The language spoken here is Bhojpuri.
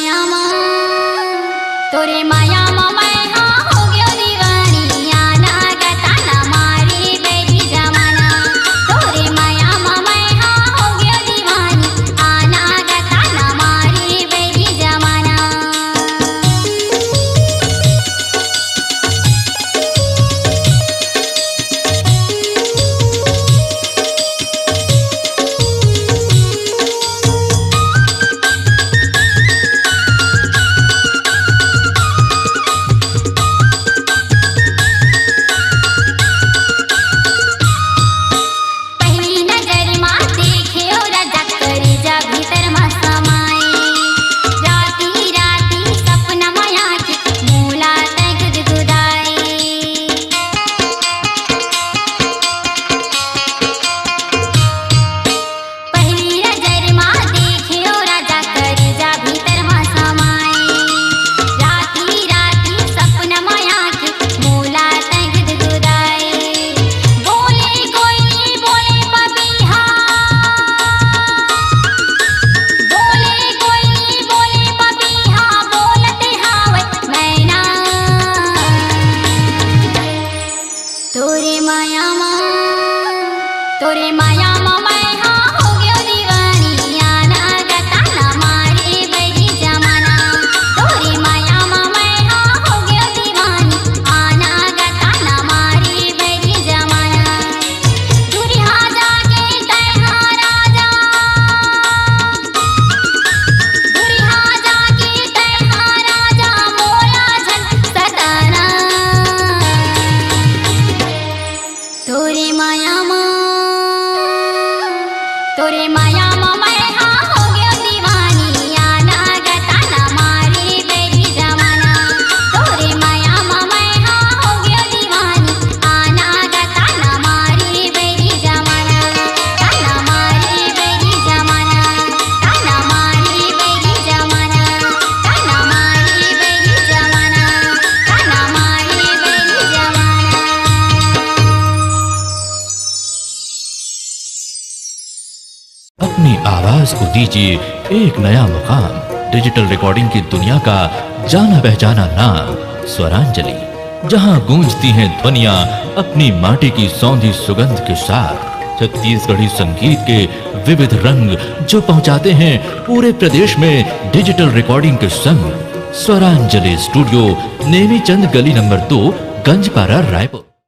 माया माँ तोरे माया माँ मैं हाँ हो गयो दीवानी आना गता ना मारी बेरी जमाना तोरे माया माँ मैं हाँ हो गयो दीवानी आना गता ना मारी बेरी जमाना तोरे माया माँ मैं हाँ हो गयो दीवानी आना गता ना मारी बेरी जमाना तोरे माया माँ मैं हाँ हो गयो दीवानी आना गता ना मारी बेरी जमाना दुरिहा जाके तैहा राजा दुरिहा जाके तैहा राजा मोरा झन सताना तोरे माया माँ तोरे माया माँ मैं हाँ हो गयो दीवानी आना गता ना मारी बेरी जमाना तोरे माया माँ मैं हाँ हो गयो दीवानी आना गता ना मारी बेरी जमाना ताना मारी बेरी जमाना ताना मारी बेरी जमाना ताना मारी बेरी जमाना ताना मारी बेरी जमाना। अपनी आवाज को दीजिए एक नया मुकाम। डिजिटल रिकॉर्डिंग की दुनिया का जाना पहचाना नाम स्वरांजलि, जहां गूंजती हैं ध्वनियां अपनी माटी की सौंधी सुगंध के साथ। छत्तीसगढ़ी संगीत के विविध रंग जो पहुंचाते हैं पूरे प्रदेश में डिजिटल रिकॉर्डिंग के संग। स्वरांजलि स्टूडियो, नेमीचंद गली नंबर 2, गंजपारा, रायपुर।